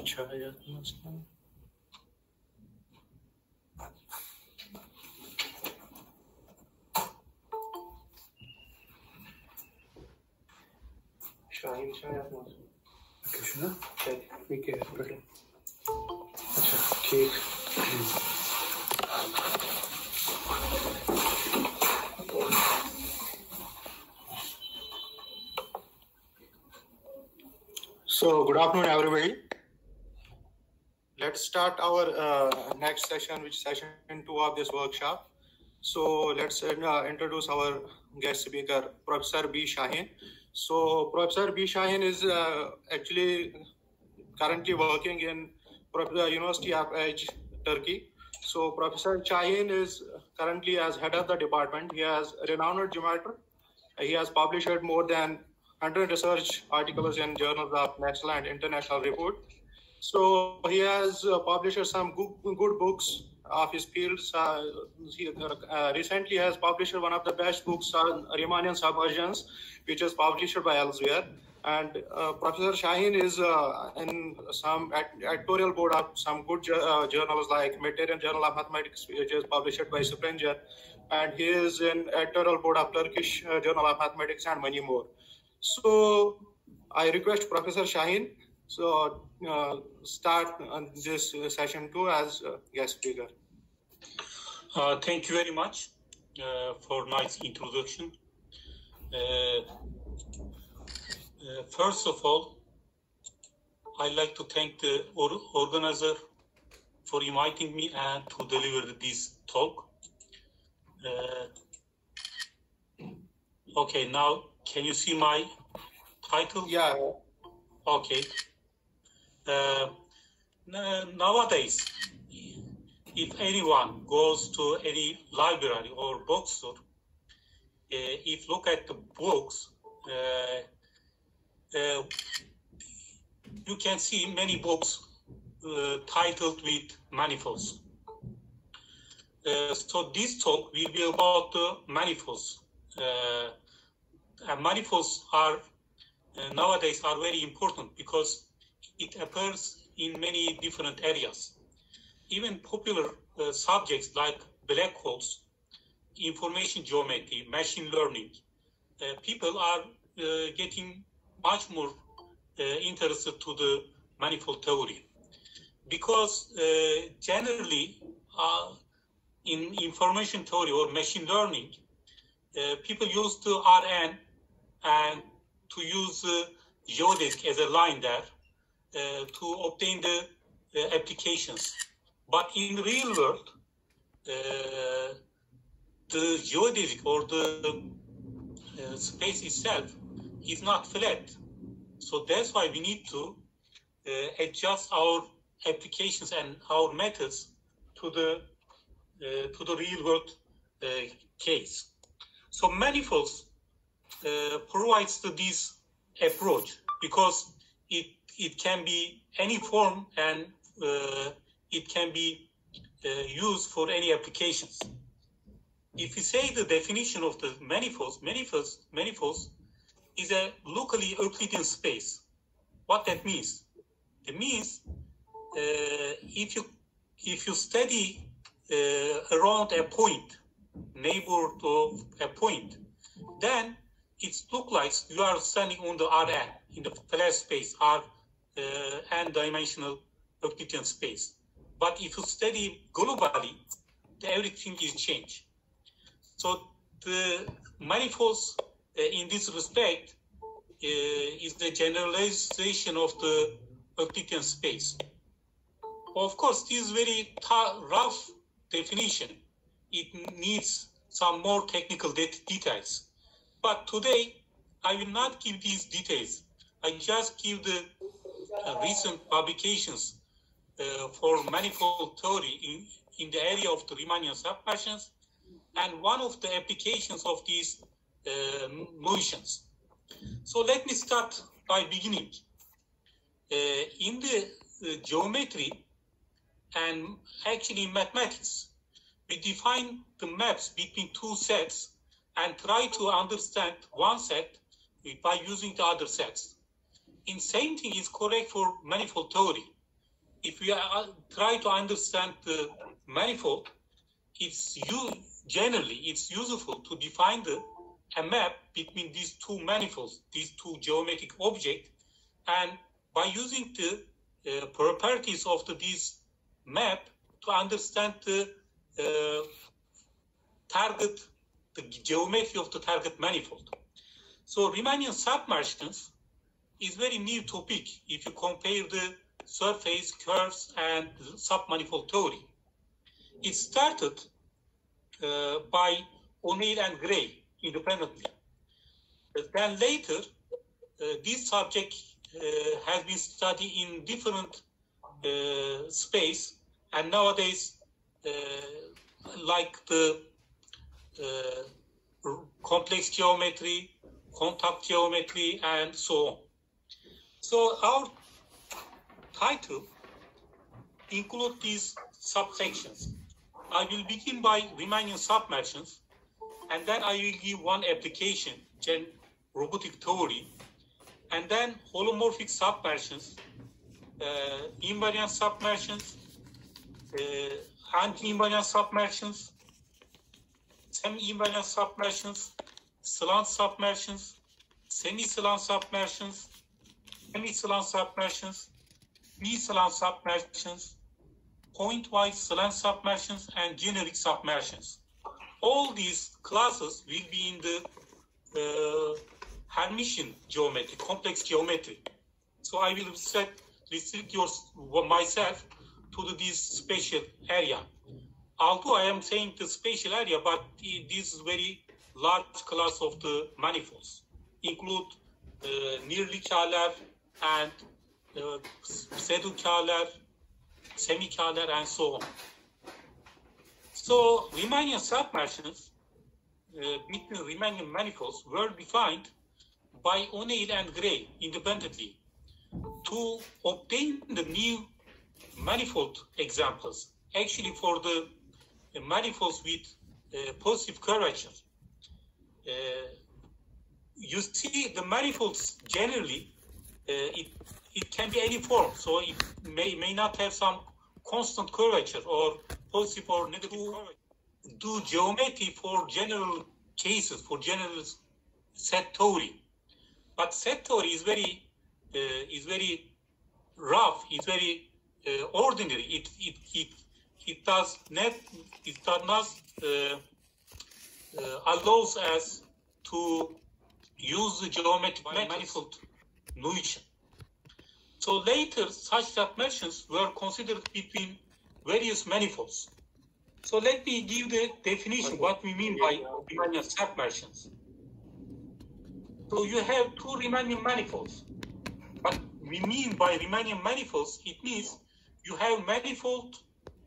अच्छा है यार शाहीन कृष्णा अच्छा ठीक So, good afternoon, everybody. Let's start our next session, which is session 2 of this workshop. So, let's introduce our guest speaker, Professor B. Shahin. So, Professor B. Shahin is actually currently working in University of Edge, Turkey. So, Professor Shahin is currently as head of the department. He has a renowned geometer. He has published more than 100 research articles in journals of national and international repute. So he has published some good books of his fields. He recently has published one of the best books on Romanian Submersions, which is published by Elsevier. And Professor Shahin is in some editorial board of some good journals like Manipulator Journal of Mathematics, which is published by Srinagar. And he is in editorial board of Turkish Journal of Mathematics and many more. So I request Professor Shahin start this session 2 as guest speaker. Thank you very much for nice introduction. First of all, I'd like to thank the organizer for inviting me and to deliver this talk. Okay, now can you see my title? Yeah. Okay. Nowadays, if anyone goes to any library or bookstore, if look at the books, you can see many books titled with manifolds. So this talk will be about the manifolds. And manifolds are nowadays are very important because it appears in many different areas. Even popular subjects like black holes, information geometry, machine learning, people are getting much more interested to the manifold theory. Because generally in information theory or machine learning, people use the Rn and to use Geodesic as a line there to obtain the applications. But in the real world, the Geodesic or the space itself is not flat. So that's why we need to adjust our applications and our methods to the real world case. So manifolds provides this approach because it can be any form and it can be used for any applications. If we say the definition of the manifolds is a locally Euclidean space. What that means? It means if you study around a point, neighborhood of a point, then it looks like you are standing on the Rn in the flat space, n-dimensional Euclidean space. But if you study globally, everything is changed. So the manifolds in this respect is the generalization of the Euclidean space. Of course, this is very rough definition. It needs some more technical details. But today, I will not give these details. I just give the recent publications for manifold theory in the area of the Riemannian submersions and one of the applications of these notions. So let me start by beginning. In the geometry and actually in mathematics, we define the maps between two sets and try to understand one set by using the other sets. And same thing is correct for manifold theory. if we try to understand the manifold, generally it's useful to define a map between these two manifolds, these two geometric objects, and by using the properties of this map to understand the geometry of the target manifold. So Riemannian submersions is very new topic if you compare the surface, curves, and submanifold theory. It started by O'Neill and Gray independently. Then later, this subject has been studied in different space, and nowadays, like the complex geometry, contact geometry, and so on. So our title includes these subsections. I will begin by Riemannian submersions, and then I will give one application, robotic theory, and then holomorphic submersions, invariant submersions, anti-invariant submersions, semi-invariant submersions, slant submersions, semi-slant submersions, semi-slant submersions, B-slant submersions, point-wise slant submersions, and generic submersions. All these classes will be in the Hermitian geometry, complex geometry. So I will restrict myself to this spatial area. Although I am saying the spatial area, but this is very large class of the manifolds, include nearly Kähler and pseudo-Kähler, semi-Kähler, and so on. So Riemannian submersions between Riemannian manifolds were defined by O'Neill and Gray independently to obtain the new manifold examples, actually for the manifolds with positive curvature. You see, the manifolds generally, it can be any form, so it may not have some constant curvature or positive or negative curvature. Do geometry for general cases, for general set theory, but set theory is very rough. It's very ordinary. It does not allows us to use the geometric manifold notion. So later, such submersions were considered between various manifolds. So let me give the definition what we mean by Riemannian submersions. So you have two Riemannian manifolds. What we mean by Riemannian manifolds, it means you have manifold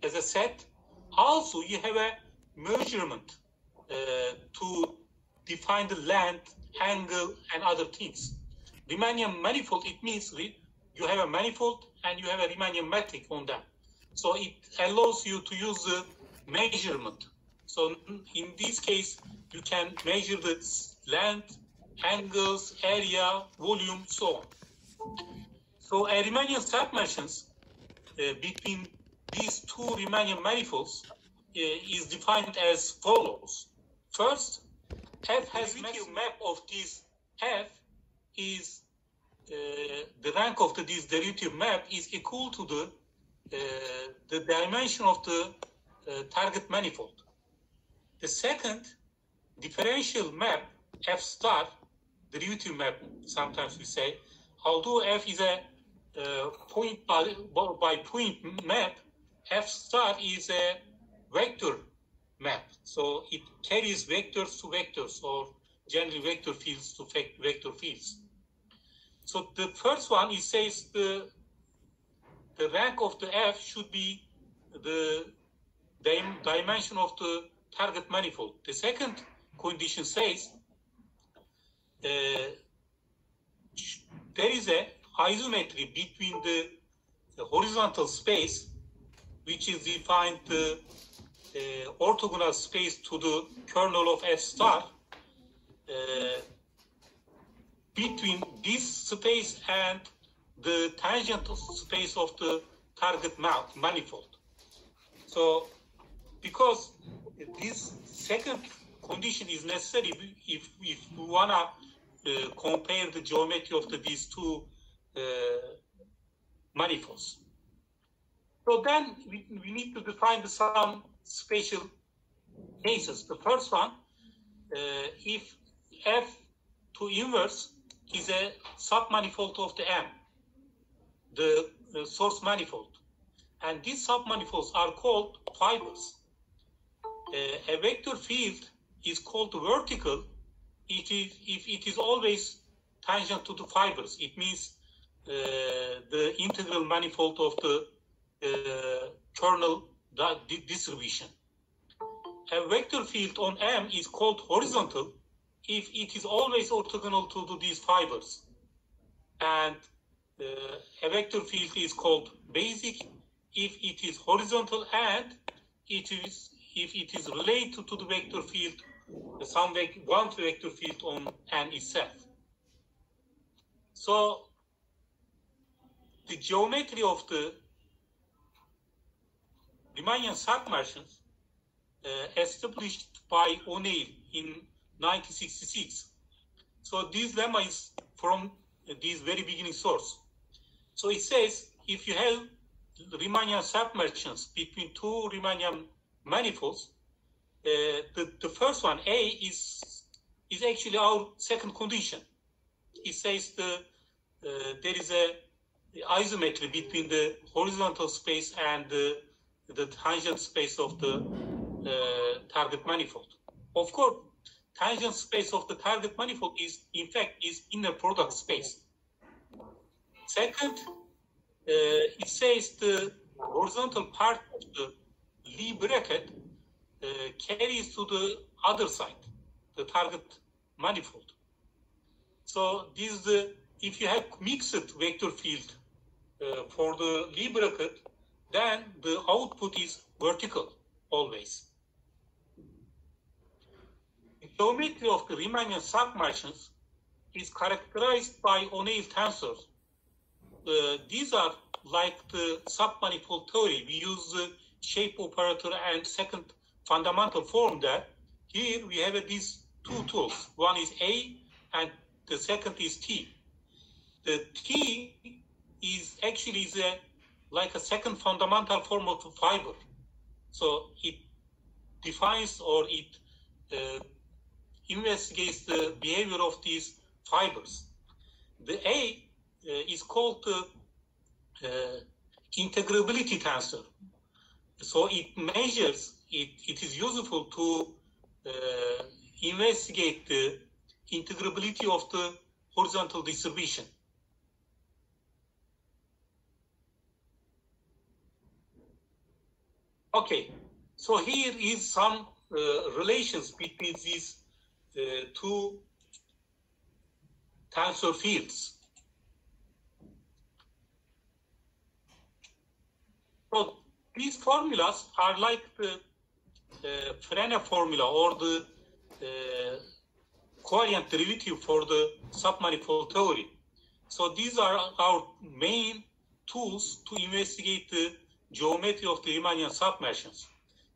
as a set. Also, you have a measurement to define the length, angle, and other things. Riemannian manifold, it means you have a manifold and you have a Riemannian metric on that. So it allows you to use the measurement. So in this case, you can measure the length, angles, area, volume, so on. So a Riemannian submersions between these two Riemannian manifolds is defined as follows. First, F has derivative map of this F is the rank of this derivative map is equal to the dimension of the target manifold. The second differential map, F star, derivative map, sometimes we say, although F is a point by point map, F star is a vector map. So it carries vectors to vectors, or generally vector fields to vector fields. So the first one, it says the rank of the F should be the dimension of the target manifold. The second condition says there is a isometry between the horizontal space, which is defined the orthogonal space to the kernel of F star, between this space and the tangent space of the target manifold. So, because this second condition is necessary if we wanna compare the geometry of these two manifolds. So then we need to define some special cases. The first one, if F to inverse is a submanifold of the M, the source manifold, and these submanifolds are called fibers. A vector field is called vertical if it is always tangent to the fibers. It means the integral manifold of the kernel distribution. A vector field on M is called horizontal if it is always orthogonal to these fibers. And a vector field is called basic if it is horizontal and if it is related to the vector field, one vector field on N itself. So the geometry of the Riemannian submersions established by O'Neill in 1966. So this lemma is from this very beginning source. So it says if you have Riemannian submersions between two Riemannian manifolds, the first one, A, is actually our second condition. It says there is a isometry between the horizontal space and the tangent space of the target manifold. Of course, tangent space of the target manifold is inner product space. Second, it says the horizontal part of the Lie bracket carries to the other side, the target manifold. So this is if you have mixed vector field for the Lie bracket, then the output is vertical always. The geometry of the Riemannian submersions is characterized by O'Neill tensors. These are like the submanifold theory. We use the shape operator and second fundamental form there. Here we have these two tools. One is A and the second is T. The T is actually like a second fundamental form of the fiber. So it defines or it investigates the behavior of these fibers. The A is called the integrability tensor. So it measures, it is useful to investigate the integrability of the horizontal distribution. Okay, so here is some relations between these two tensor fields. So these formulas are like the Frene formula or the covariant derivative for the submanifold theory. So these are our main tools to investigate the geometry of the Riemannian submersions.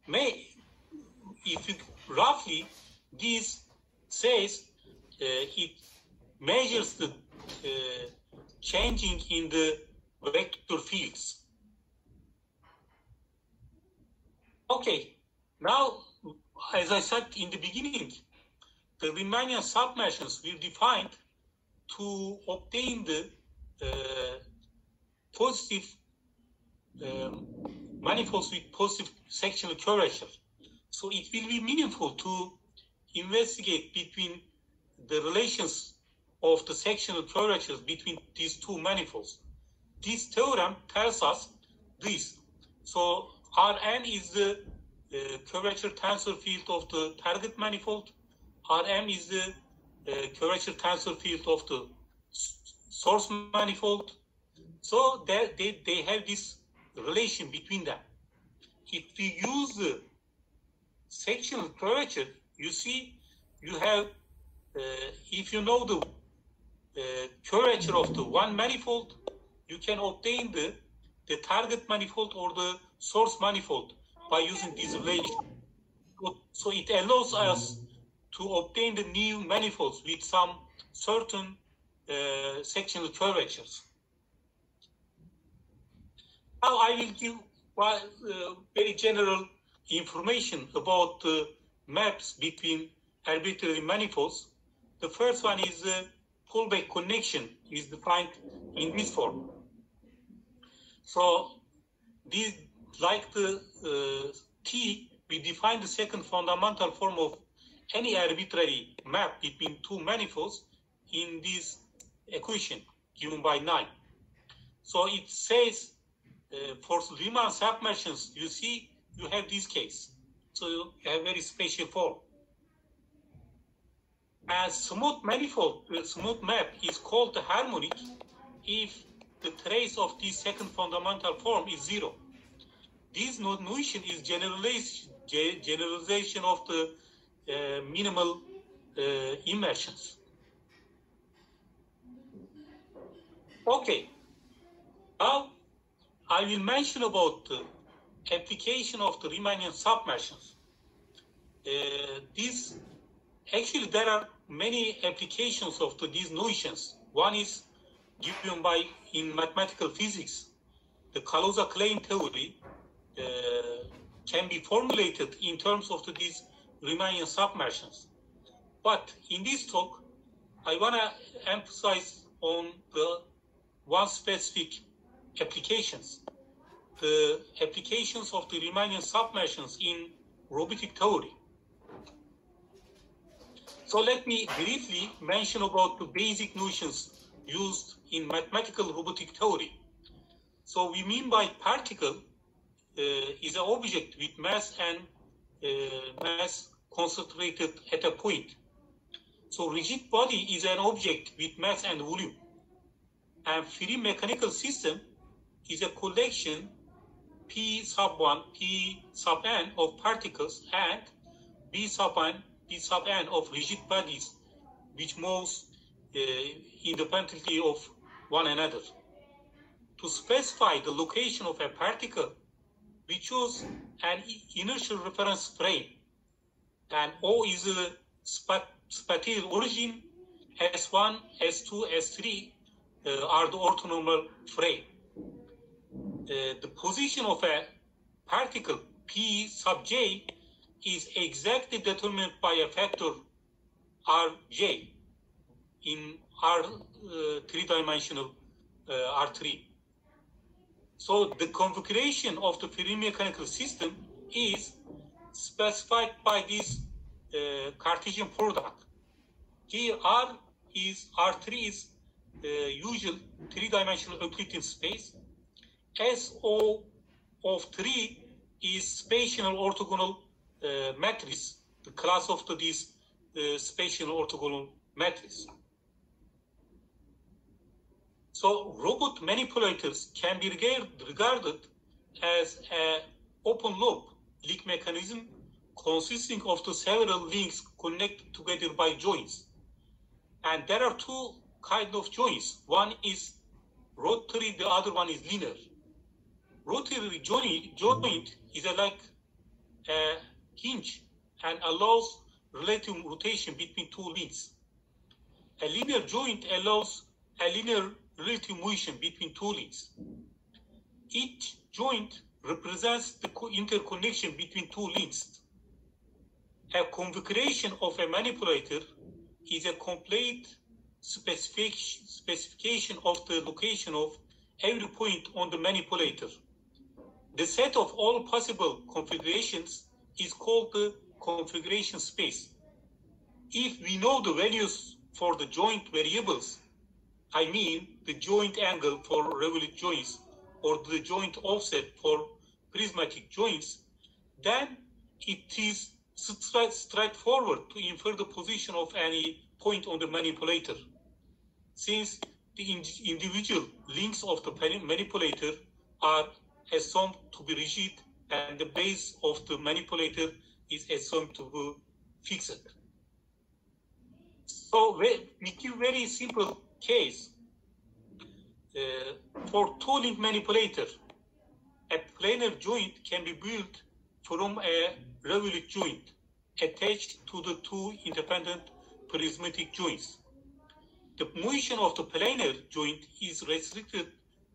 If you roughly, this says it measures the changing in the vector fields. Okay, now, as I said in the beginning, the Riemannian submersions were defined to obtain the positive manifolds with positive sectional curvature. So it will be meaningful to investigate between the relations of the sectional curvatures between these two manifolds. This theorem tells us this. So Rn is the curvature tensor field of the target manifold. Rm is the curvature tensor field of the source manifold. So they have this relation between them. If we use the sectional curvature, you see, you have, if you know the curvature of the one manifold, you can obtain the the target manifold or the source manifold by using this relation. So it allows us to obtain the new manifolds with some certain sectional curvatures. Now I will give very general information about the maps between arbitrary manifolds. The first one is the pullback connection, is defined in this form. So this, like the T, we define the second fundamental form of any arbitrary map between two manifolds in this equation given by 9. So it says for Riemann submersions, you see, you have this case. So you have very special form. A smooth manifold, the smooth map is called the harmonic if the trace of this second fundamental form is 0. This notion is generalization of the minimal immersions. Okay, now I will mention about the application of the Riemannian submersions. Actually, there are many applications of these notions. One is given by in mathematical physics. The Kaluza-Klein theory can be formulated in terms of these Riemannian submersions. But in this talk, I want to emphasize on the one specific applications. The applications of the Riemannian submersions in robotic theory. So let me briefly mention about the basic notions used in mathematical robotic theory. So we mean by particle is an object with mass and mass concentrated at a point. So rigid body is an object with mass and volume. And free mechanical system is a collection P sub 1, P sub n of particles and B sub n of rigid bodies which moves independently of one another. To specify the location of a particle, we choose an inertial reference frame, and O is a spatial origin, S1, S2, S3 are the orthonormal frame. The position of a particle P sub j is exactly determined by a factor Rj in R three-dimensional R3. So the configuration of the free mechanical system is specified by this Cartesian product. Here R3 is usual three-dimensional Euclidean space. SO of 3 is spatial orthogonal matrix, the class of this spatial orthogonal matrix. So robot manipulators can be regarded as an open loop link mechanism consisting of the several links connected together by joints. And there are two kinds of joints. One is rotary, the other one is linear. Rotary joint is like a hinge and allows relative rotation between two links. A linear joint allows a linear relative motion between two links. Each joint represents the interconnection between two links. A configuration of a manipulator is a complete specification of the location of every point on the manipulator. The set of all possible configurations is called the configuration space. If we know the values for the joint variables, I mean the joint angle for revolute joints or the joint offset for prismatic joints, then it is straightforward to infer the position of any point on the manipulator. Since the individual links of the manipulator are assumed to be rigid and the base of the manipulator is assumed to be fixed. So we give very simple case. For two-link manipulator, A planar joint can be built from a revolute joint attached to the two independent prismatic joints. The motion of the planar joint is restricted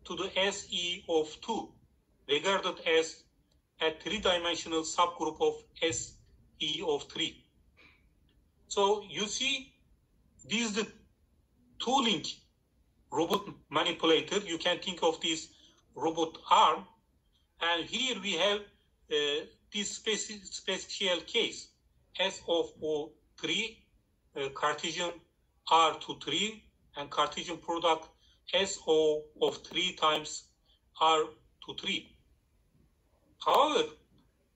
to the SE of 2, regarded as a three-dimensional subgroup of SE of 3. So you see, this is the two-link robot manipulator. You can think of this robot arm. And here we have this special case, S of O3, Cartesian R to 3, and Cartesian product SO of 3 times R to 3. However,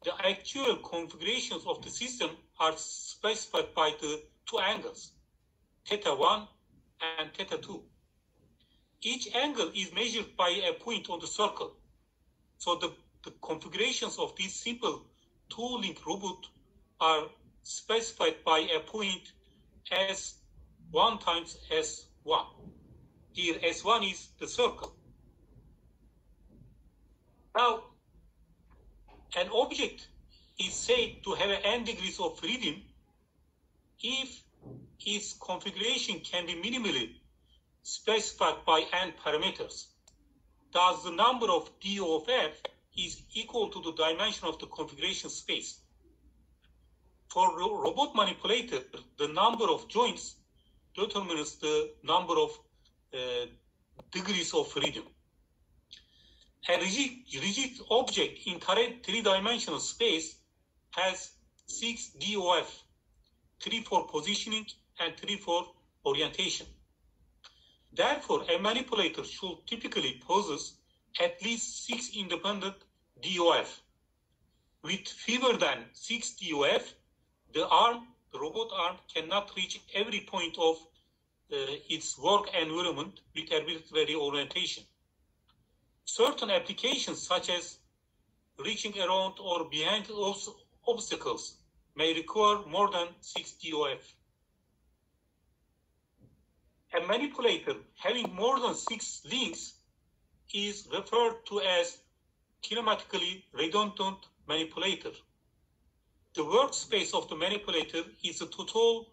the actual configurations of the system are specified by the two angles, theta 1 and theta 2. Each angle is measured by a point on the circle. So the configurations of this simple two-link robot are specified by a point S1 times S1. Here S1 is the circle. Now, an object is said to have n degrees of freedom if its configuration can be minimally specified by n parameters. Thus, the number of d of f is equal to the dimension of the configuration space. For robot manipulator, the number of joints determines the number of degrees of freedom. A rigid object in three-dimensional space has 6 DOF, 3 for positioning and 3 for orientation. Therefore, a manipulator should typically possess at least 6 independent DOF. With fewer than 6 DOF, the robot arm cannot reach every point of its work environment with arbitrary orientation. Certain applications, such as reaching around or behind obstacles, may require more than 6 DOF. A manipulator having more than 6 links is referred to as kinematically redundant manipulator. The workspace of the manipulator is the total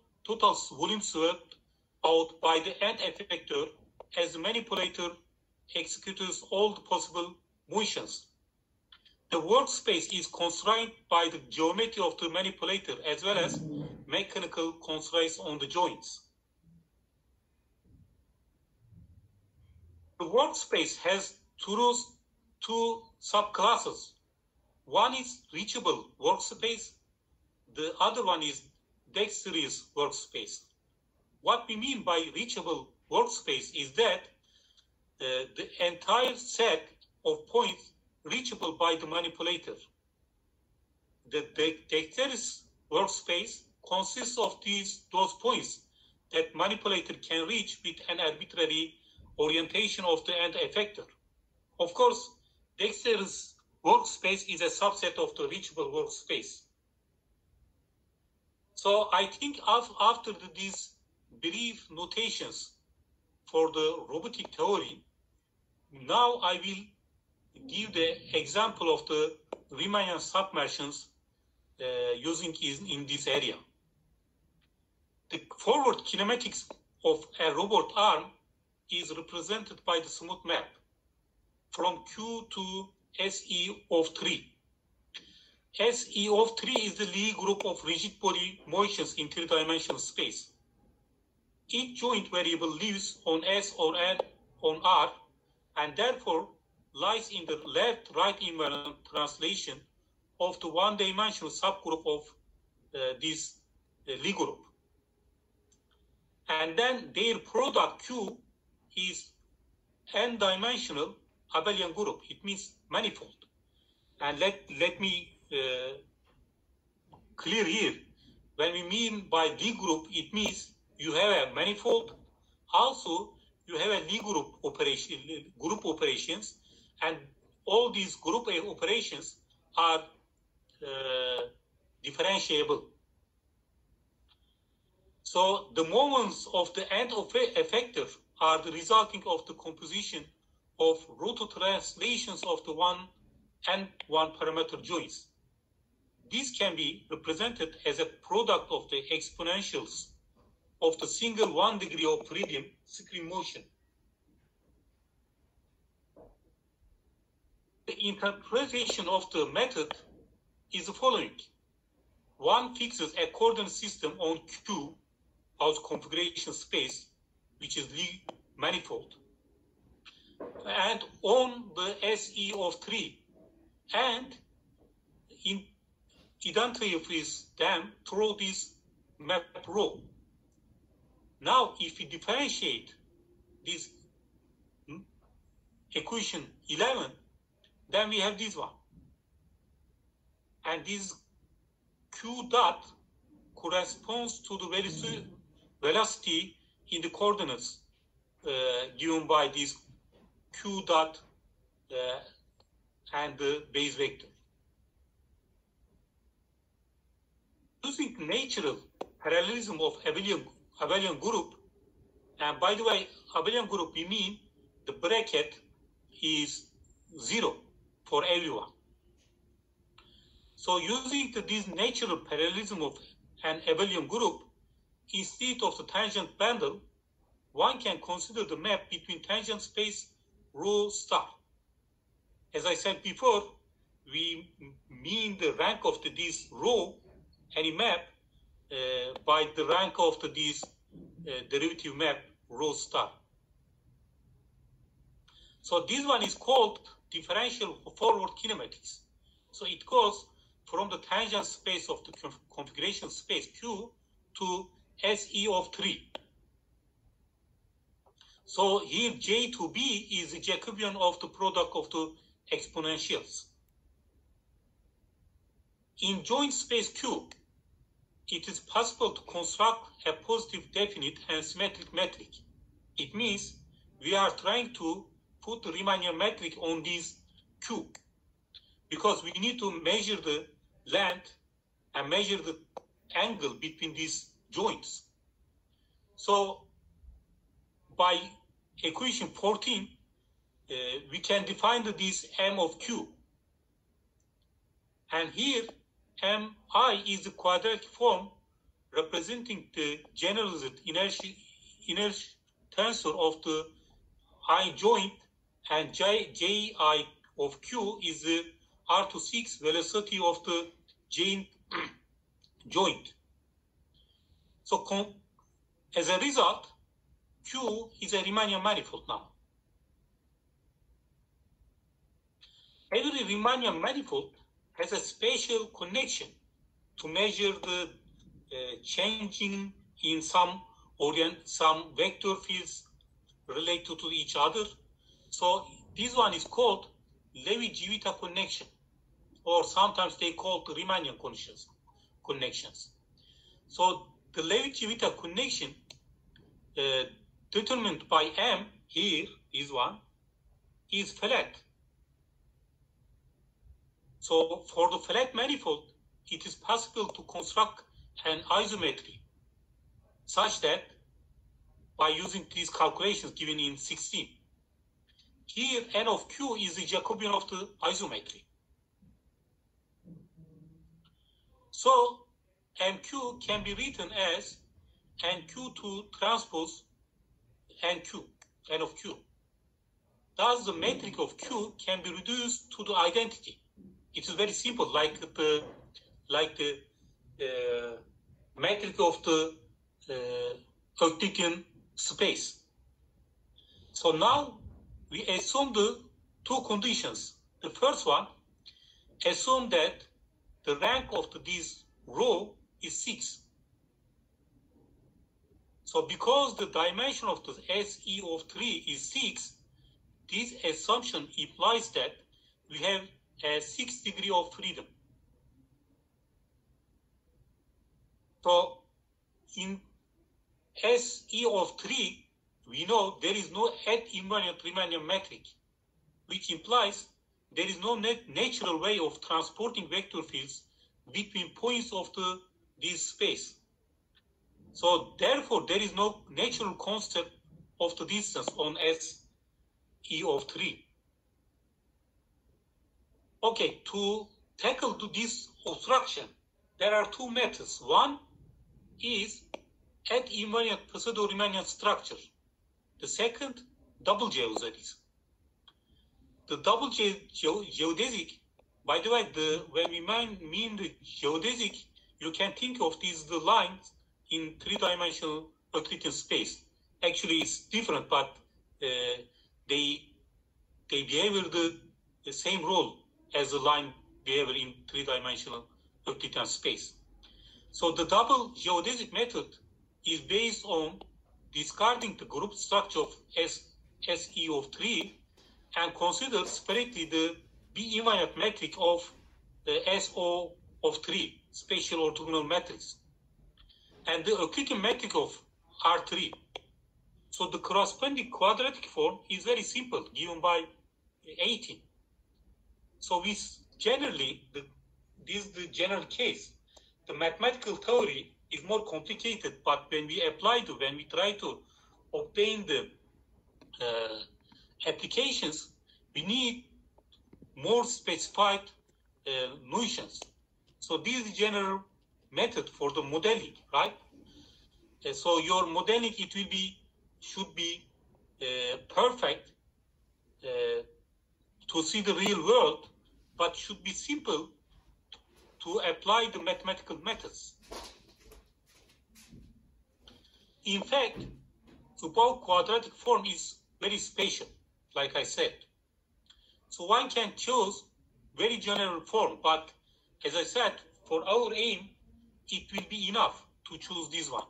volume swept out by the end effector as the manipulator executes all the possible motions. The workspace is constrained by the geometry of the manipulator as well as mechanical constraints on the joints. The workspace has two subclasses. One is reachable workspace. The other one is dexterous workspace. What we mean by reachable workspace is that the entire set of points reachable by the manipulator. The dexterous workspace consists of those points that manipulator can reach with an arbitrary orientation of the end effector. Of course, dexterous workspace is a subset of the reachable workspace. So I think after these brief notations for the robotic theory, now I will give the example of the Riemannian submersions using in this area. The forward kinematics of a robot arm is represented by the smooth map from Q to SE of 3. SE of 3 is the Lie group of rigid body motions in three-dimensional space. Each joint variable lives on S or N on R and therefore lies in the left-right invariant translation of the one-dimensional subgroup of this Lie group. And then their product Q is n-dimensional abelian group. It means manifold. And let me clear here. When we mean by Lie group, it means you have a manifold. Also, you have a Lie group operations, and all these group operations are differentiable. So the moments of the end effector are the resulting of the composition of root translations of the one n one-parameter joints. This can be represented as a product of the exponentials of the single 1 degree of freedom screen motion. The interpretation of the method is the following. One fixes a coordinate system on Q as configuration space, which is Lie manifold, and on the SE of 3, and identifies them through this map rho. Now, if we differentiate this equation 11, then we have this one. And this Q dot corresponds to the velocity in the coordinates given by this Q dot and the base vector. Using natural parallelism of abelian group, and by the way, abelian group, we mean the bracket is 0 for everyone. So using this natural parallelism of an abelian group, instead of the tangent bundle, one can consider the map between tangent space rho star. As I said before, we mean the rank of this rho, any map, by the rank of this derivative map rho star. So this one is called differential forward kinematics. So it goes from the tangent space of the configuration space Q to SE of 3. So here J to B is the Jacobian of the product of the exponentials. In joint space Q, it is possible to construct a positive definite and symmetric metric. It means we are trying to put the Riemannian metric on this Q, because we need to measure the length and measure the angle between these joints. So by equation 14, we can define this M of Q. And here, Mi is the quadratic form representing the generalized inertia tensor of the I joint, and Ji of Q is the R to 6 velocity of the J joint. So as a result, Q is a Riemannian manifold now. Every Riemannian manifold has a spatial connection to measure the changing in some vector fields related to each other. So this one is called Levi-Civita connection, or sometimes they call the Riemannian connections. So the Levi-Civita connection determined by M, here is one, is flat. So for the flat manifold, it is possible to construct an isometry such that by using these calculations given in 16. Here, N of Q is the Jacobian of the isometry. So MQ can be written as NQ2 transpose NQ, N of Q. Thus, the metric of Q can be reduced to the identity. It is very simple, like the metric of the Euclidean space. So now we assume the two conditions. The first one, assume that the rank of this row is 6. So because the dimension of the SE of 3 is 6, this assumption implies that we have a 6 degree of freedom. So in SE of 3, we know there is no invariant Riemannian metric, which implies there is no natural way of transporting vector fields between points of this space. So therefore, there is no natural concept of the distance on SE of 3. Okay, to tackle this obstruction, there are two methods. One is add invariant pseudo-Riemannian structure. The second, double geodesic. The double geodesic, by the way, when we mean the geodesic, you can think of these the lines in three-dimensional Euclidean space. Actually, it's different, but they behave the same role as the line behavior in three-dimensional Euclidean space. So the double geodesic method is based on discarding the group structure of SE of 3 and consider separately the B invariant metric of the SO of 3, spatial orthogonal matrix, and the Euclidean metric of R3. So the corresponding quadratic form is very simple, given by 18. So we generally, this is the general case. The mathematical theory is more complicated, but when we try to obtain the applications, we need more specified notions. So this is the general method for the modeling, right? So your modeling, should be perfect to see the real world, but should be simple to apply the mathematical methods. In fact, the bulk quadratic form is very spatial, like I said. So one can choose very general form, but as I said, for our aim, it will be enough to choose this one.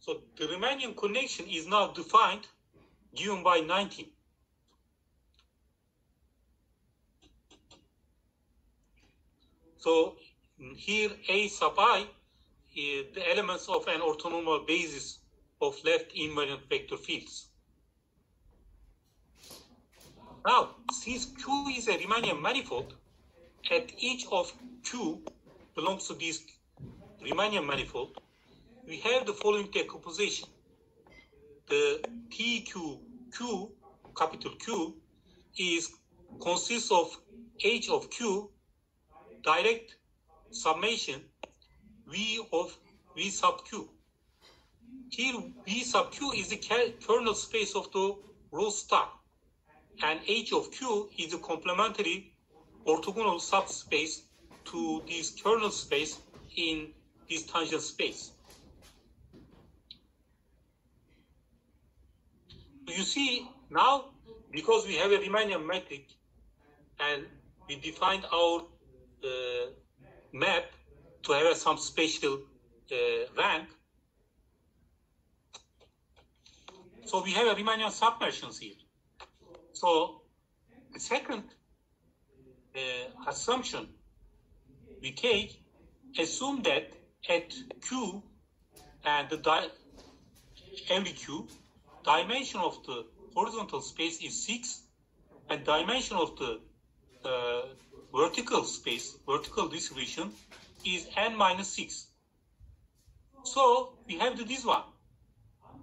So the Riemannian connection is now defined, given by 19. So here A sub I is the elements of an orthonormal basis of left invariant vector fields. Now, since Q is a Riemannian manifold, at each of Q belongs to this Riemannian manifold, we have the following decomposition. The TQQ, capital Q, consists of H of Q, direct summation V of V sub Q. Here V sub Q is the kernel space of the row star, and H of Q is a complementary orthogonal subspace to this kernel space in this tangent space. You see now, because we have a Riemannian metric and we defined our map to have some spatial rank, so we have a Riemannian submersions here. So the second assumption we take, assume that at Q and every Q, dimension of the horizontal space is 6, and dimension of the vertical space, vertical distribution, is n minus 6. So we have this one.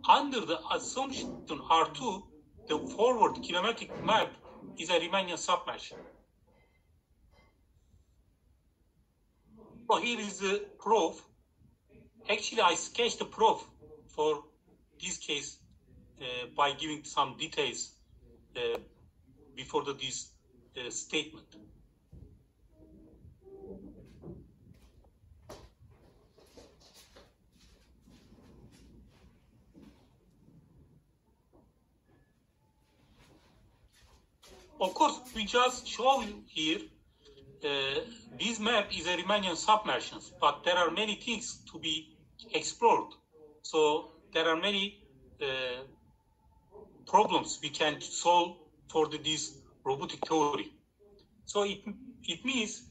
Under the assumption R2, the forward kinematic map is a Riemannian submersion. So here is the proof. Actually, I sketched the proof for this case by giving some details before this statement. Of course, we just show you here this map is a Riemannian submersions, but there are many things to be explored. So there are many problems we can solve for this robotic theory. So it means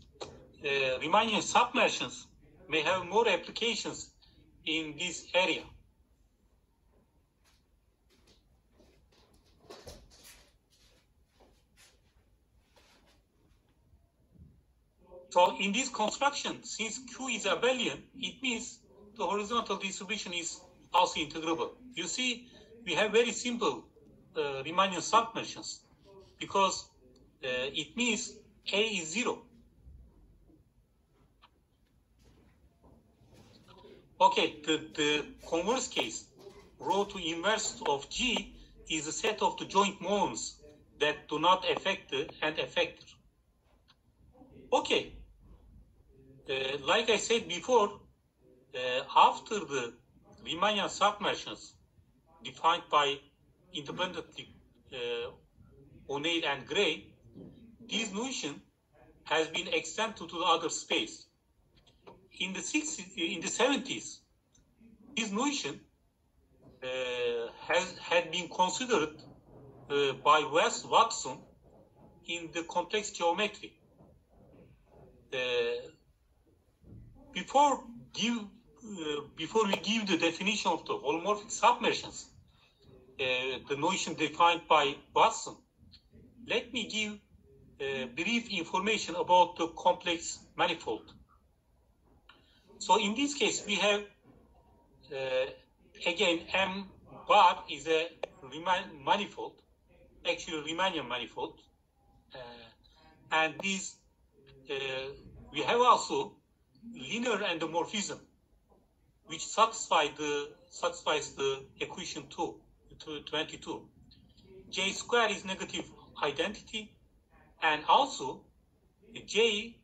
Riemannian submersions may have more applications in this area. So in this construction, since Q is abelian, it means the horizontal distribution is also integrable. You see, we have very simple Riemannian submersions because it means A is 0. Okay, the converse case, rho to inverse of G is a set of the joint moments that do not affect the end effector. Okay, like I said before, after the Riemannian submersions defined by independently O'Neill and Gray, this notion has been extended to the other space. In the 70s, this notion had been considered by Watson in the complex geometry. Before we give the definition of the holomorphic submersions, the notion defined by Watson, let me give brief information about the complex manifold. So in this case, we have, again, M bar is a Riemann manifold, actually Riemannian manifold. And this, we have also linear endomorphism, which satisfies the equation 22. J square is negative identity, and also J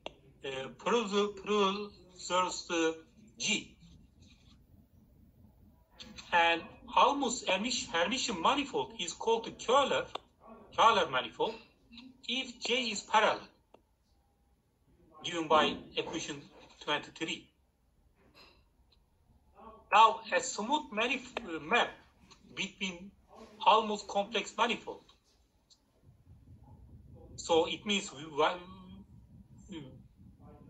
preserves the G. And almost Hermitian manifold is called the Kähler manifold if J is parallel, given by equation 23. Now, a smooth map between almost complex manifold. So it means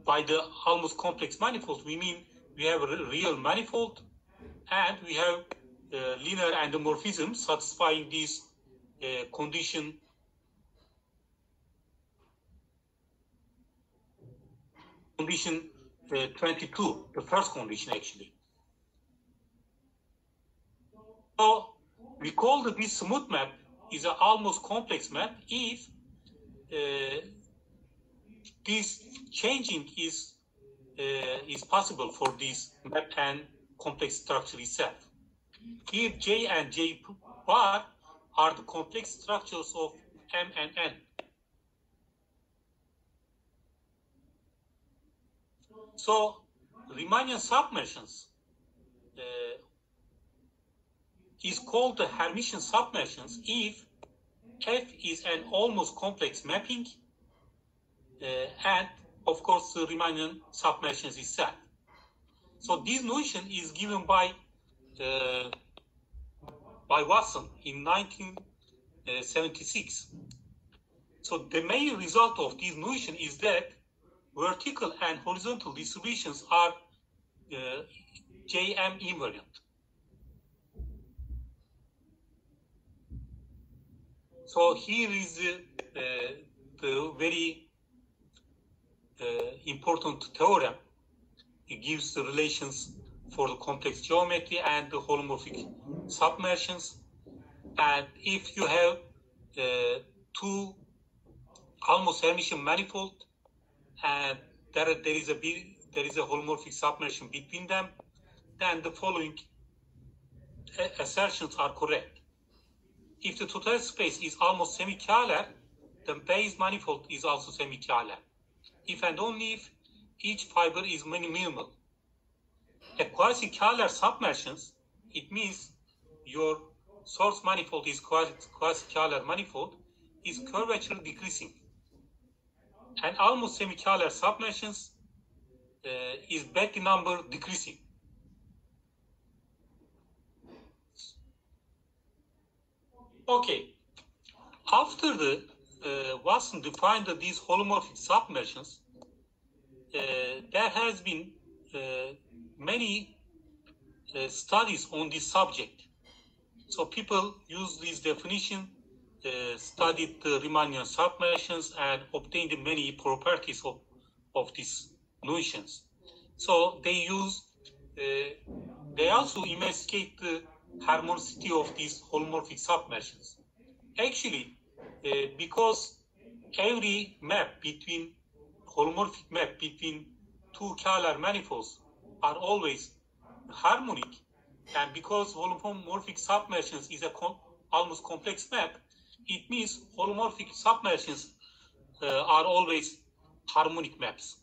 by the almost complex manifold, we mean we have a real manifold and we have linear endomorphism satisfying this condition condition 22, the first condition actually. So we call this smooth map is an almost complex map if this changing is possible for this map and complex structure itself. Here J and J bar are the complex structures of M and N. So Riemannian submersions is called the Hermitian submersions if F is an almost complex mapping and of course the Riemannian submersions itself. So this notion is given by Watson in 1976. So the main result of this notion is that vertical and horizontal distributions are JM invariant. So here is the very important theorem. It gives the relations for the complex geometry and the holomorphic submersions. And if you have two almost Hermitian manifold and there is a holomorphic submersion between them, then the following assertions are correct. If the total space is almost semi-Kähler, then base manifold is also semi-Kähler. If and only if each fiber is minimal. A quasi-Kähler submersions, it means your source manifold is quasi-Kähler manifold, is curvature decreasing. And almost semi-Kähler submersions is Betti number decreasing. Okay, after the Watson defined these holomorphic submersions, there has been many studies on this subject. So people use this definition, studied the Riemannian submersions and obtained many properties of these notions. So they also investigate the harmonicity of these holomorphic submersions. Actually, because every holomorphic map between two Kähler manifolds are always harmonic, and because holomorphic submersions is a almost complex map, it means holomorphic submersions are always harmonic maps.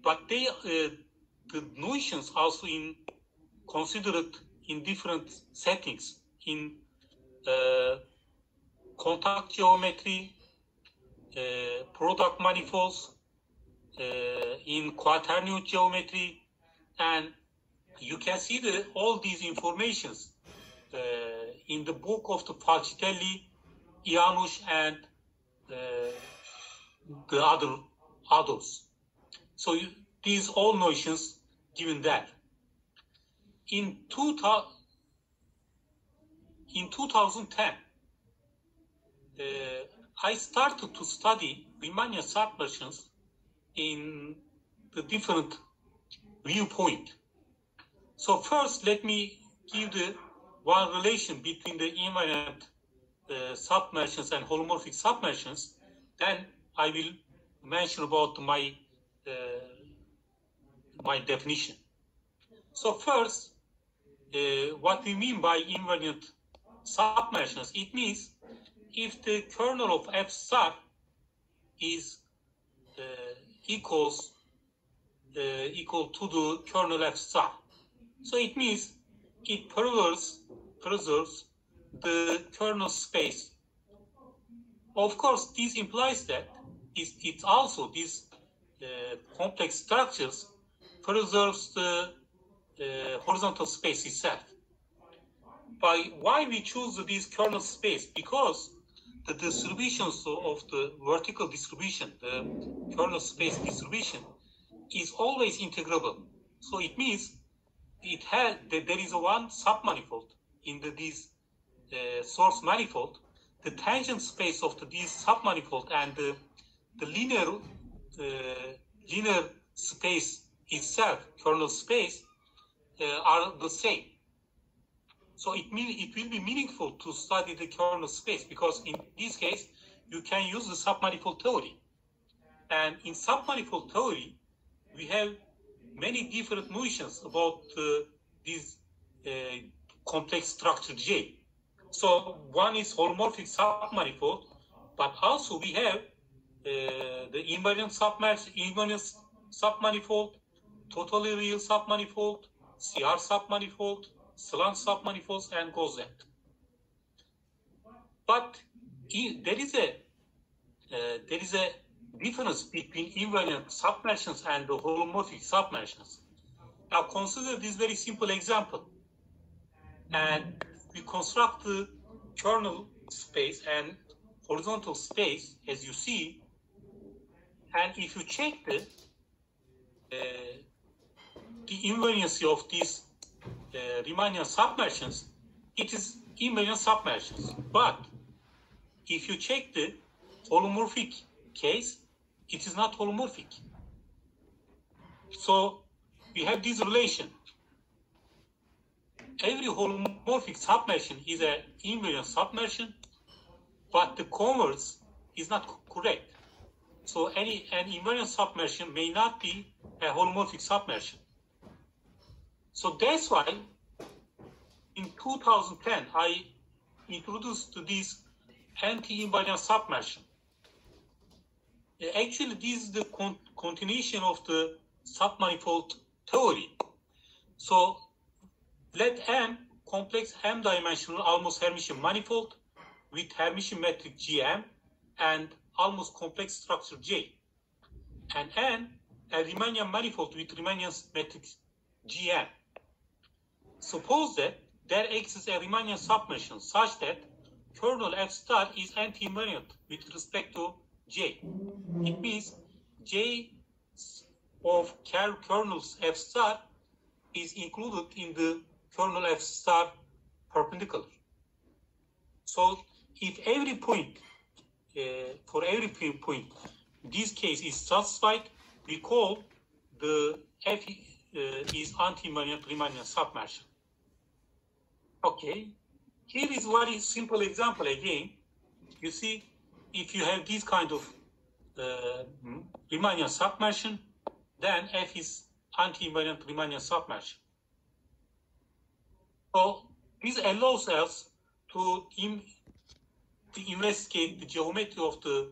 But they, the notions also considered in different settings, in contact geometry, product manifolds, in quaternion geometry, and you can see all these informations in the book of the Falcitelli, Janusz, and the others. So these all notions given there. In 2010, I started to study Riemannian submersions in the different viewpoint. So first, let me give the one relation between the invariant submersions and holomorphic submersions. Then I will mention about my definition. So first, what we mean by invariant submersions, it means if the kernel of F star is equal to the kernel F star. So it means it preserves the kernel space. Of course, this implies that it also, these complex structures preserves the horizontal space itself. Why we choose this kernel space? Because the distributions of the vertical distribution, the kernel space distribution, is always integrable. So it means there is one submanifold in this source manifold. The tangent space of this submanifold and the linear space itself, kernel space, are the same. So it will be meaningful to study the kernel space, because in this case you can use the submanifold theory. And in submanifold theory, we have many different notions about this complex structure J. So one is holomorphic submanifold, but also we have the invariant submanifold, totally real submanifold, CR submanifold, slant submanifolds, and goes that. But there is a difference between invariant submersions and the holomorphic submersions. Now consider this very simple example, and we construct the kernel space and horizontal space, as you see, and if you check the invariancy of these Riemannian submersions, it is invariant submersions. But if you check the holomorphic case, it is not holomorphic. So we have this relation. Every holomorphic submersion is an invariant submersion, but the converse is not correct. So an invariant submersion may not be a holomorphic submersion. So that's why in 2010 I introduced this anti-invariant submersion. Actually, this is the continuation of the submanifold theory. So let M complex M-dimensional almost Hermitian manifold with Hermitian metric Gm and almost complex structure J, and N a Riemannian manifold with Riemannian metric Gm. Suppose that there exists a Riemannian submersion such that kernel F star is anti-invariant with respect to J. It means J of kernels F star is included in the kernel F star perpendicular. So if every point, for every point, this case is satisfied, we call the F is anti-invariant Riemannian submersion. Okay, Here is very simple example again. You see, if you have this kind of Riemannian submersion, then F is anti-invariant Riemannian submersion. So this allows us to investigate the geometry of the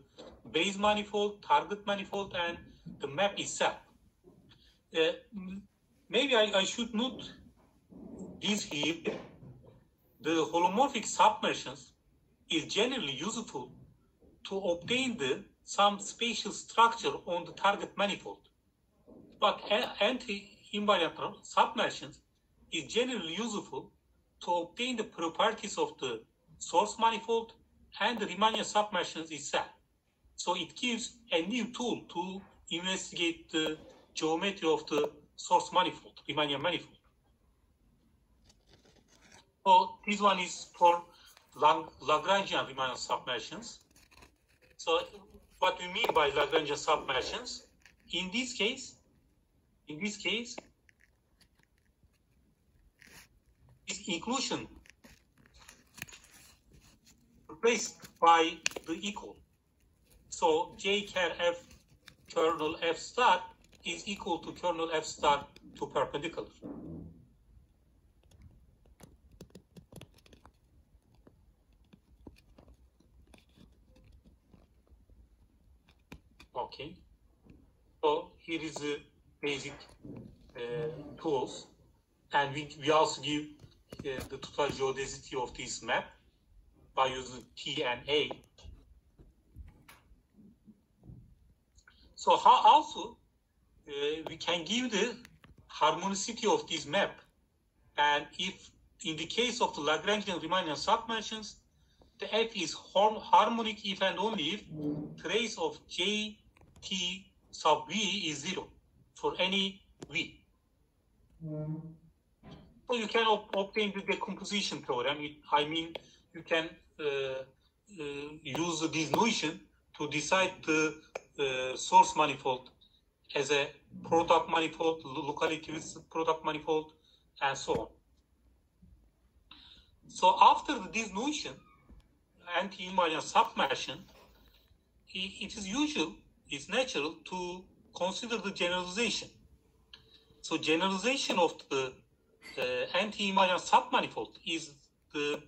base manifold, target manifold, and the map itself. Maybe I should note this here. The holomorphic submersions is generally useful to obtain some spatial structure on the target manifold. But anti-invariant submersions is generally useful to obtain the properties of the source manifold and the Riemannian submersions itself. So it gives a new tool to investigate the geometry of the source manifold, Riemannian manifold. So this one is for Lagrangian Riemannian submersions. So what we mean by Lagrangian submersions, in this case, is inclusion replaced by the equal. So J ker F kernel F star is equal to kernel F star to perpendicular. Okay. So here is the basic tools, and we also give the total geodesicity of this map by using T and A. So how also we can give the harmonicity of this map, and if in the case of the Lagrangian Riemannian submersions, the F is harmonic if and only if trace of J T sub V is 0 for any V. So you can obtain the decomposition theorem. I mean, you can use this notion to decide the source manifold as a product manifold, locality with product manifold, and so on. So after this notion, anti-invariant submersion, it is usual, it's natural to consider the generalization. So generalization of the anti-invariant submanifold is the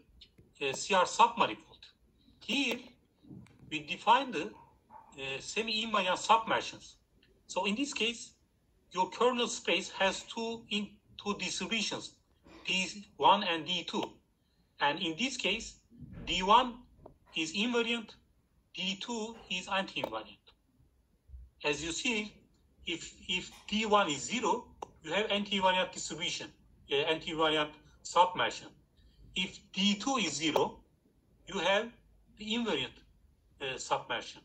CR submanifold. Here we define the semi-invariant submersions. So in this case, your kernel space has two distributions, D1 and D2. And in this case, D1 is invariant, D2 is anti-invariant. As you see, if D1 is 0, you have anti-invariant distribution, anti-invariant submersion. If D2 is 0, you have the invariant submersion.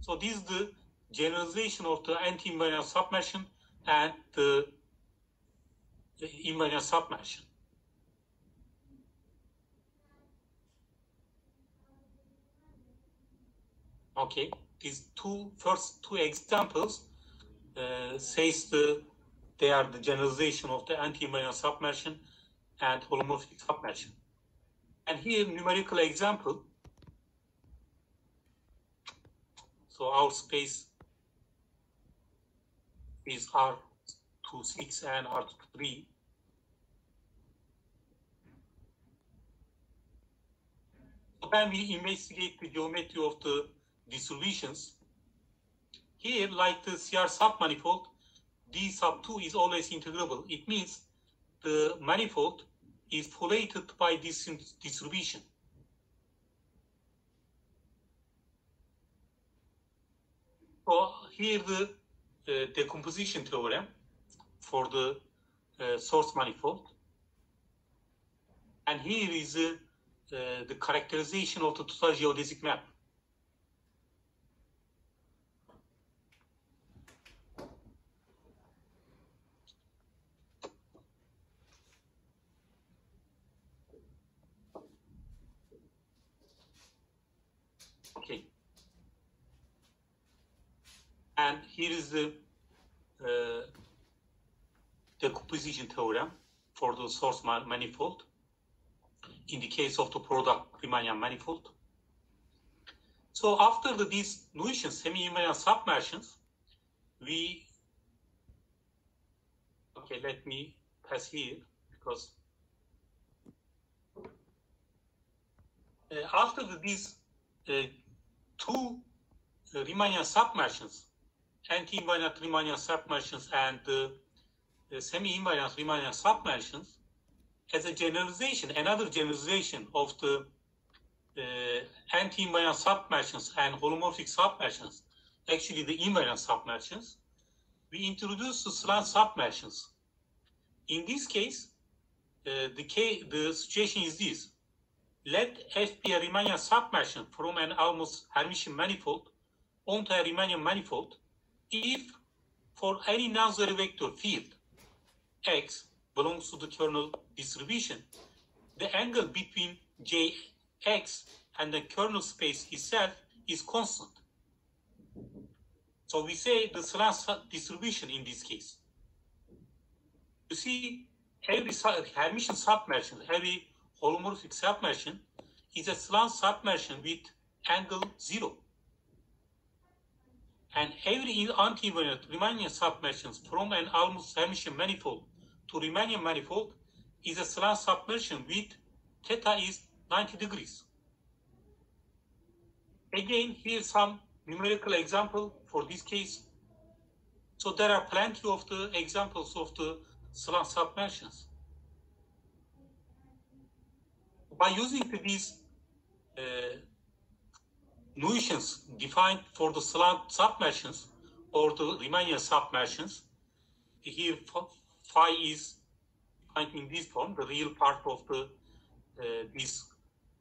So this is the generalization of the anti-invariant submersion and the invariant submersion. Okay, these first two examples says they are the generalization of the anti-invariant submersion and holomorphic submersion. And here, numerical example. So our space is R26 and R3. When we investigate the geometry of the distributions, here, like the CR submanifold, D sub 2 is always integrable. It means the manifold is folated by this distribution. So here the decomposition theorem for the source manifold, and here is the characterization of the total geodesic map. Okay. And here is the decomposition theorem for the source manifold. in the case of the product Riemannian manifold. So after these notions, semi-invariant submersions, okay, let me pass here because after these two Riemannian submersions, anti-invariant Riemannian submersions and semi-invariant Riemannian submersions, as a generalization, another generalization of the anti-invariant submersions and holomorphic submersions, actually the invariant submersions, we introduce the slant submersions. In this case, the situation is this. Let F be a Riemannian submersion from an almost Hermitian manifold onto a Riemannian manifold if for any non-zero vector field X belongs to the kernel distribution, the angle between Jx and the kernel space itself is constant. So we say the slant distribution in this case. You see, every Hermitian submersion, every holomorphic submersion is a slant submersion with angle 0. And every anti-invariant Riemannian submersions from an almost Hermitian manifold to Riemannian manifold is a slant submersion with theta is 90 degrees. Again, here's some numerical example for this case. So there are plenty of the examples of the slant submersions. By using these notions defined for the slant submersions or the Riemannian submersions, here phi is defined in this form, the real part of the this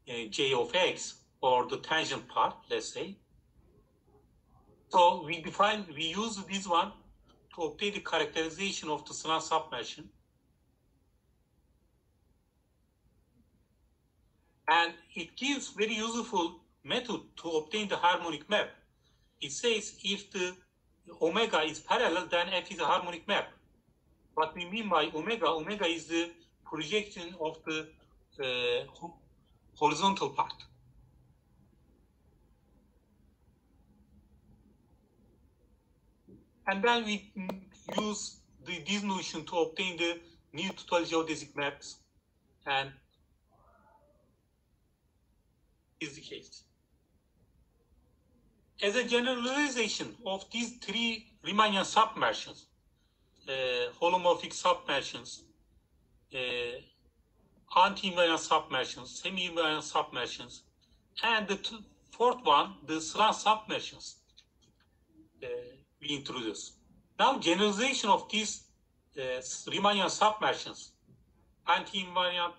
J of X, or the tangent part, let's say. So we use this one to obtain the characterization of the slant submersion. And it gives very useful method to obtain the harmonic map. It says if the omega is parallel, then F is a harmonic map. What we mean by omega, omega is the projection of the horizontal part. And then we use this notion to obtain the new total geodesic maps, and is the case. As a generalization of these three Riemannian submersions, holomorphic submersions, anti-invariant submersions, semi-invariant submersions, and the fourth one, the slant submersions, we introduce. Now, generalization of these Riemannian submersions, anti-invariant,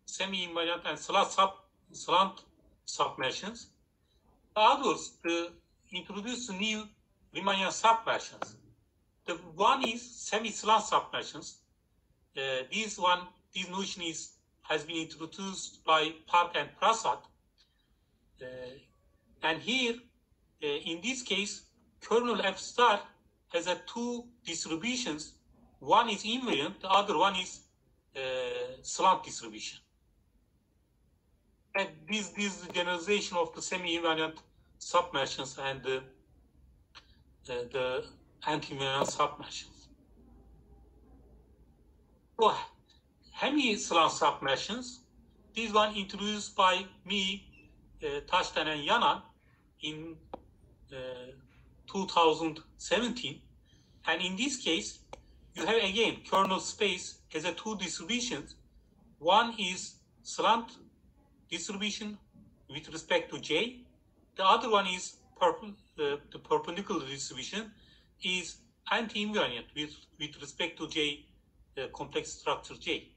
semi-invariant, and slant submersions. The others introduce new Riemannian submersions. The one is semi-slant submersions. This notion has been introduced by Park and Prasad. And here, in this case, kernel F star has two distributions. One is invariant, the other one is slant distribution. And this generalization of the semi-invariant submersions and the anti-invariant submersions. So, hemi-slant submersions, this one introduced by me, Taştan and Yanan in 2017. And in this case, you have again kernel space has two distributions. One is slant distribution with respect to J. The other one is the perpendicular distribution is anti-invariant with respect to J, complex structure J.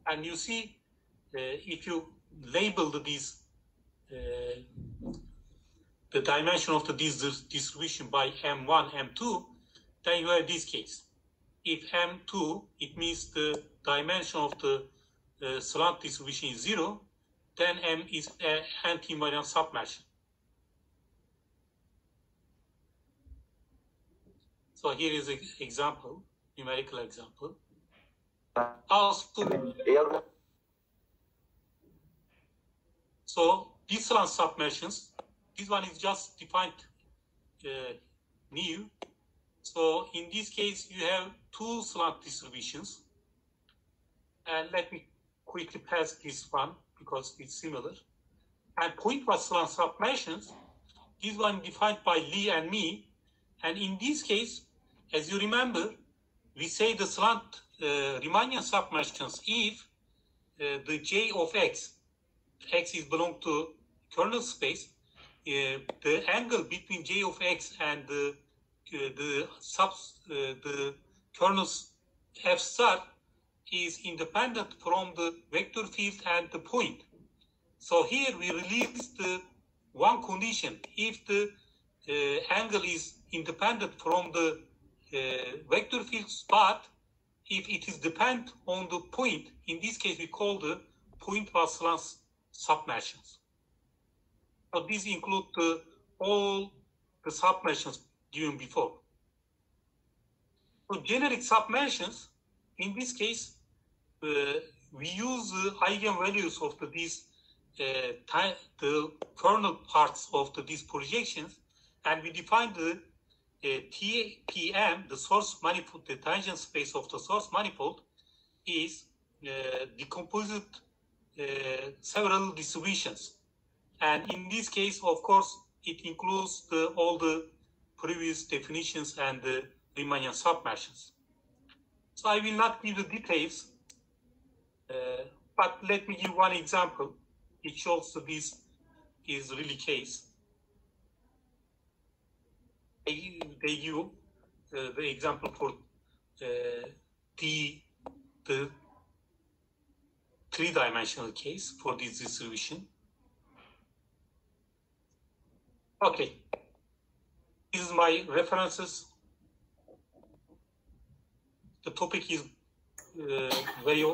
And you see, if you label these, the dimension of this distribution by M1, M2, then you have this case. If M2, it means the dimension of the slant distribution is 0, then M is an anti-invariant submersion. So here is an example, numerical example. Also, So these slant submersions, this one is just defined new. So in this case, you have two slant distributions. And let me quickly pass this one because it's similar. And point-wise slant submersions, this one defined by Lee and me. And in this case, as you remember, we say the slant Riemannian submersions if the J of X is belong to kernel space, the angle between J of X and the kernels F star is independent from the vector field and the point. So here we release the one condition. If the angle is independent from the vector field, but if it is dependent on the point, in this case we call the point-wise slant submersions. So these include all the submersions given before. So generic submersions, in this case, we use eigenvalues of these the kernel parts of these projections, and we define the TPM, the source manifold, the tangent space of the source manifold, is decomposed several distributions. And in this case, of course, it includes all the previous definitions and the Riemannian submersions. So I will not give the details, but let me give one example. It shows that this is really case. They give the example for the three-dimensional case for this distribution. Okay, this is my references. The topic is very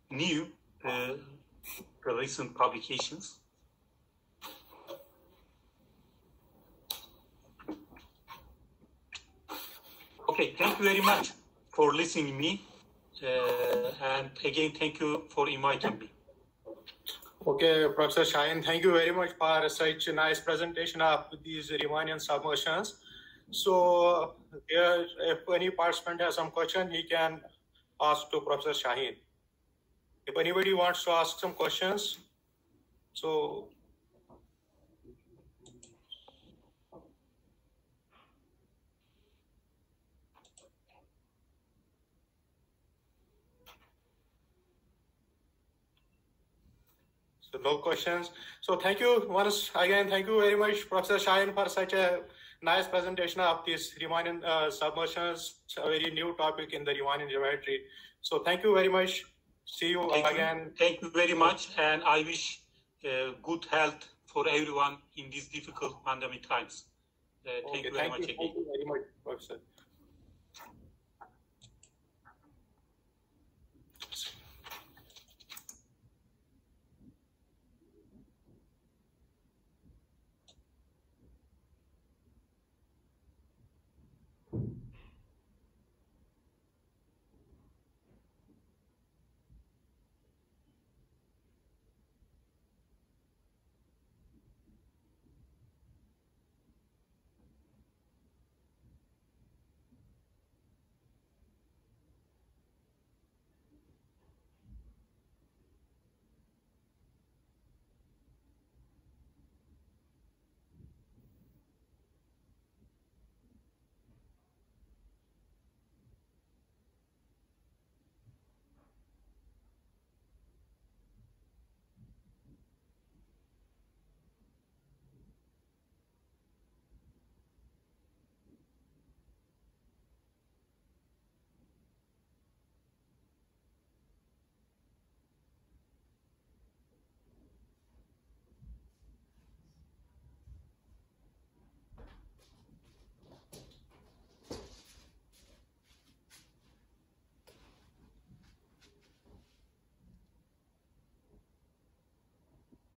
new, the recent publications. Okay, thank you very much for listening to me. And again, thank you for inviting me. Okay, Professor Shahin, thank you very much for such a nice presentation of these Riemannian submersions. So, if any participant has some question, he can ask to Professor Shahin. If anybody wants to ask some questions, so. So no questions. So thank you once again. Thank you very much, Professor Shahin, for such a nice presentation of this Riemannian submersions, a very new topic in the Riemannian geometry. So thank you very much. See you again. Thank you very much, and I wish good health for everyone in these difficult pandemic times. Thank you very much again. Thank you very much, Professor.